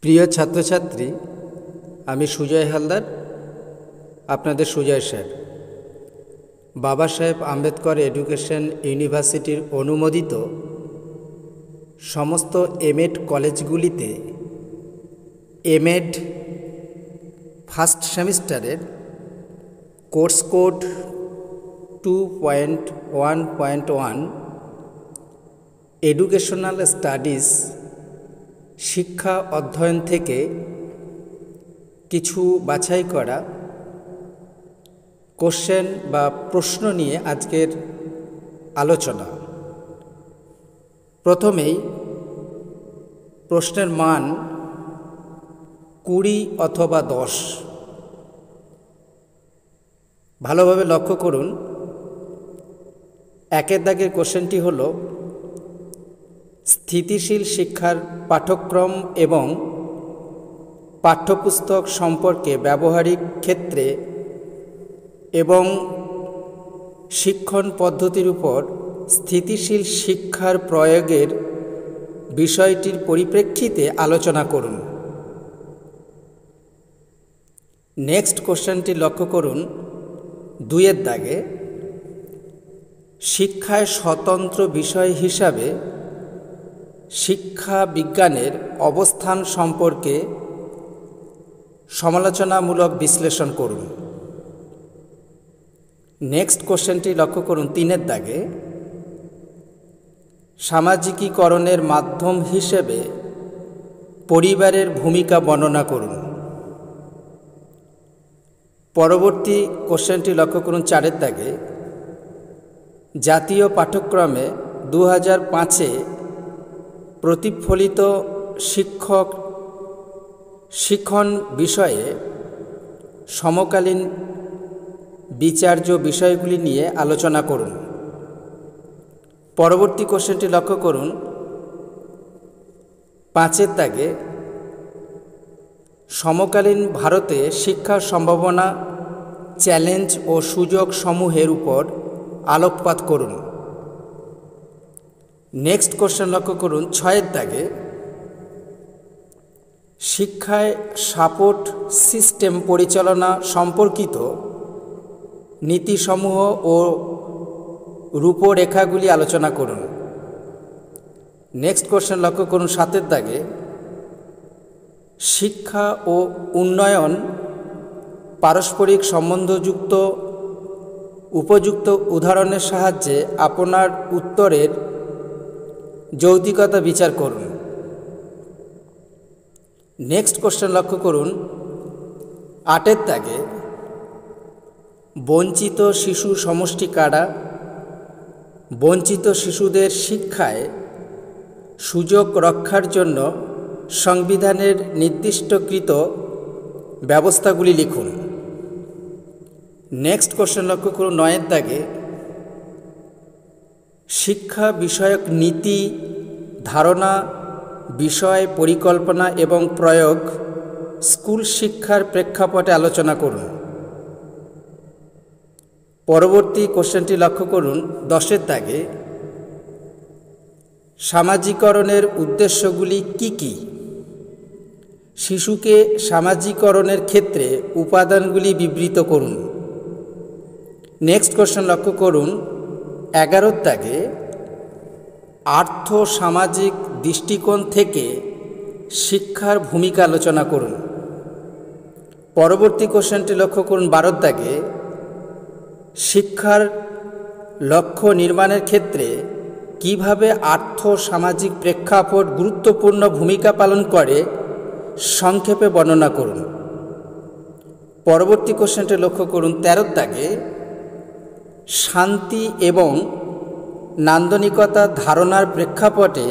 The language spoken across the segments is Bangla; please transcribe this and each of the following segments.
প্রিয় ছাত্রছাত্রী, আমি সুজয় হালদার, আপনাদের সুজয় স্যার। বাবা সাহেব আম্বেদকর এডুকেশন ইউনিভার্সিটির অনুমোদিত সমস্ত এমএড কলেজগুলিতে এমএড ফার্স্ট সেমিস্টারের কোর্স কোড 2.1.1 এডুকেশনাল স্টাডিজ শিক্ষা অধ্যয়ন থেকে কিছু বাছাই করা কোশ্চেন বা প্রশ্ন নিয়ে আজকের আলোচনা। প্রথমেই প্রশ্নের মান 20 অথবা 10। ভালোভাবে লক্ষ্য করুন। একের দাগের কোশ্চেনটি হল স্থিতিশীল শিক্ষার পাঠ্যক্রম এবং পাঠ্যপুস্তক সম্পর্কে ব্যবহারিক ক্ষেত্রে এবং শিক্ষণ পদ্ধতির উপর স্থিতিশীল শিক্ষার প্রয়োগের বিষয়টির পরিপ্রেক্ষিতে আলোচনা করুন। নেক্সট কোশ্চেনটি লক্ষ্য করুন 2-এর দাগে, শিক্ষায় স্বতন্ত্র বিষয় হিসাবে শিক্ষা বিজ্ঞানের অবস্থান সম্পর্কে সমালোচনামূলক বিশ্লেষণ করুন। নেক্সট কোশ্চেনটি লক্ষ্য করুন 3-এর দাগে, সামাজিকীকরণের মাধ্যম হিসেবে পরিবারের ভূমিকা বর্ণনা করুন। পরবর্তী কোশ্চেনটি লক্ষ্য করুন 4-এর দাগে, জাতীয় পাঠ্যক্রমে 2005-এ প্রতিফলিত শিক্ষণ বিষয়ে সমকালীন বিচার্য বিষয়গুলি নিয়ে আলোচনা করুন। পরবর্তী কোশ্চেনটি লক্ষ্য করুন 5-এর দাগে, সমকালীন ভারতে শিক্ষার সম্ভাবনা, চ্যালেঞ্জ ও সুযোগ সমূহের উপর আলোকপাত করুন। নেক্সট কোশ্চেন লক্ষ্য করুন 6-এর দাগে, শিক্ষায় সাপোর্ট সিস্টেম পরিচালনা সম্পর্কিত নীতিসমূহ ও রূপরেখাগুলি আলোচনা করুন। নেক্সট কোশ্চেন লক্ষ্য করুন 7-এর দাগে, শিক্ষা ও উন্নয়ন পারস্পরিক সম্বন্ধযুক্ত উপযুক্ত উদাহরণের সাহায্যে আপনার উত্তরের যৌক্তিকতা বিচার করুন। নেক্সট কোশ্চেন লক্ষ্য করুন 8-এর দাগে, বঞ্চিত শিশু সমষ্টি কারা? বঞ্চিত শিশুদের শিক্ষায় সুযোগ রক্ষার জন্য সংবিধানের নির্দিষ্টকৃত ব্যবস্থাগুলি লিখুন। নেক্সট কোশ্চেন লক্ষ্য করুন 9-এর দাগে, শিক্ষা বিষয়ক নীতি, ধারণা, বিষয়, পরিকল্পনা এবং প্রয়োগ স্কুল শিক্ষার প্রেক্ষাপটে আলোচনা করুন। পরবর্তী কোশ্চেনটি লক্ষ্য করুন 10-এর দাগে, সামাজিকরণের উদ্দেশ্যগুলি কি কি? শিশুকে সামাজিকরণের ক্ষেত্রে উপাদানগুলি বিবৃত করুন। নেক্সট কোশ্চেন লক্ষ্য করুন 11-এর দাগে, আর্থ সামাজিক দৃষ্টিকোণ থেকে শিক্ষার ভূমিকা আলোচনা করুন। পরবর্তী কোশ্চেনটি লক্ষ্য করুন 12-এর দাগে, শিক্ষার লক্ষ্য নির্মাণের ক্ষেত্রে কিভাবে আর্থ সামাজিক প্রেক্ষাপট গুরুত্বপূর্ণ ভূমিকা পালন করে সংক্ষেপে বর্ণনা করুন। পরবর্তী কোশ্চেনটি লক্ষ্য করুন 13-এর দাগে, শান্তি এবং নান্দনিকতা ধারণার প্রেক্ষাপটে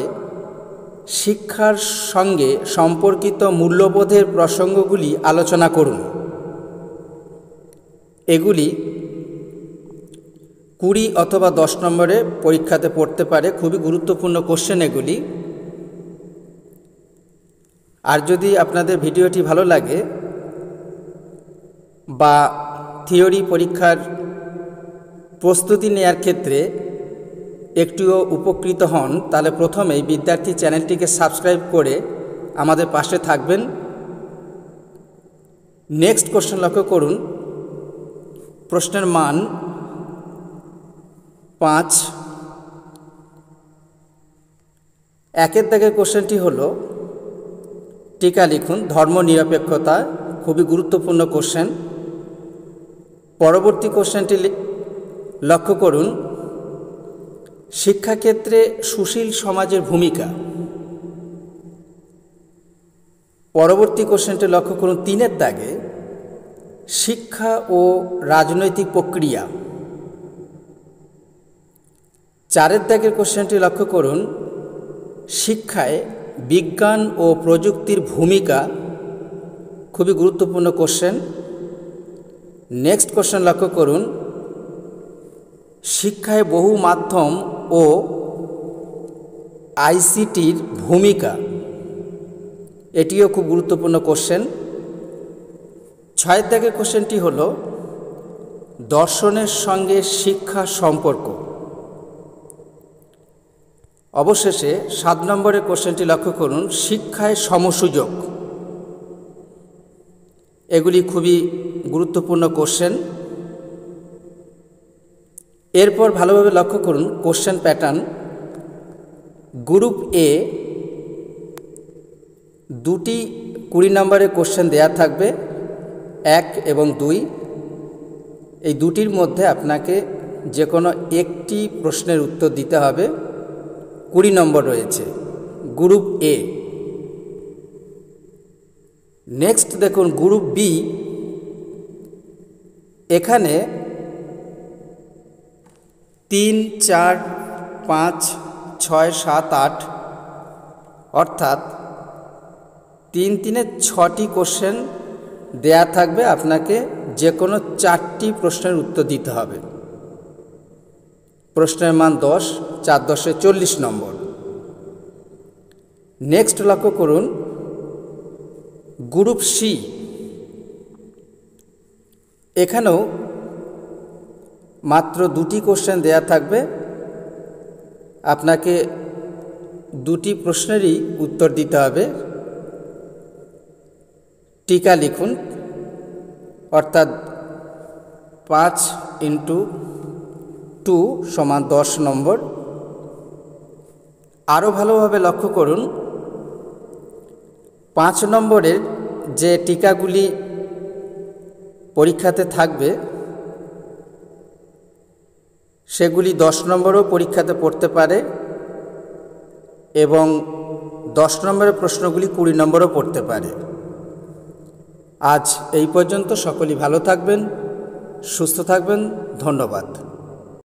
শিক্ষার সঙ্গে সম্পর্কিত মূল্যবোধের প্রসঙ্গগুলি আলোচনা করুন। এগুলি 20 অথবা 10 নম্বরে পরীক্ষাতে পড়তে পারে। খুবই গুরুত্বপূর্ণ কোশ্চেন এগুলি। আর যদি আপনাদের ভিডিওটি ভালো লাগে বা থিওরি পরীক্ষার প্রস্তুতি নেওয়ার ক্ষেত্রে একটুও উপকৃত হন, তাহলে প্রথমেই বিদ্যার্থী চ্যানেলটিকে সাবস্ক্রাইব করে আমাদের পাশে থাকবেন। নেক্সট কোশ্চেন লক্ষ্য করুন। প্রশ্নের মান 5। একের দাগের কোশ্চেনটি হলো টিকা লিখুন ধর্ম নিরপেক্ষতা, খুবই গুরুত্বপূর্ণ কোশ্চেন। পরবর্তী কোশ্চেনটি লক্ষ্য করুন শিক্ষাক্ষেত্রে সুশীল সমাজের ভূমিকা। পরবর্তী কোশ্চেনটি লক্ষ্য করুন 3-এর দাগে শিক্ষা ও রাজনৈতিক প্রক্রিয়া। 4-এর দাগের কোশ্চেনটি লক্ষ্য করুন শিক্ষায় বিজ্ঞান ও প্রযুক্তির ভূমিকা, খুবই গুরুত্বপূর্ণ কোশ্চেন। নেক্সট কোশ্চেন লক্ষ্য করুন শিক্ষায় বহু মাধ্যম ও আইসিটির ভূমিকা, এটিও খুব গুরুত্বপূর্ণ কোশ্চেন। 6-এর দাগের কোশ্চেনটি হলো দর্শনের সঙ্গে শিক্ষা সম্পর্ক। অবশেষে 7 নম্বরের কোশ্চেনটি লক্ষ্য করুন শিক্ষায় সমসুযোগ। এগুলি খুবই গুরুত্বপূর্ণ কোশ্চেন। এরপর ভালোভাবে লক্ষ্য করুন কোশ্চেন প্যাটার্ন। গ্রুপ এ 2টি 20 নম্বরের কোশ্চেন দেয়া থাকবে, 1 এবং 2। এই দুটির মধ্যে আপনাকে যে কোনো একটি প্রশ্নের উত্তর দিতে হবে। 20 নম্বর রয়েছে গ্রুপ এ। নেক্সট দেখুন গ্রুপ বি। এখানে 3, 4, 5, 6, 7, 8 অর্থাৎ 3, 3-এ 6টি কোশ্চেন দেয়া থাকবে। আপনাকে যে কোনো 4টি প্রশ্নের উত্তর দিতে হবে। প্রশ্নের মান 10, 4 10 40 নম্বর। নেক্সট লক্ষ্য করুন গ্রুপ সি। এখানেও মাত্র 2টি কোশ্চেন দেয়া থাকবে। আপনাকে 2টি প্রশ্নেরই উত্তর দিতে হবে। টিকা লিখুন অর্থাৎ 5 × 2 = 10 নম্বর। আরও ভালোভাবে লক্ষ্য করুন 5 নম্বরের যে টিকাগুলি পরীক্ষাতে থাকবে সেগুলি 10 নম্বরও পরীক্ষাতে পড়তে পারে এবং 10 নম্বরের প্রশ্নগুলি 20 নম্বরও পড়তে পারে। আজ এই পর্যন্ত। সকলেই ভালো থাকবেন, সুস্থ থাকবেন। ধন্যবাদ।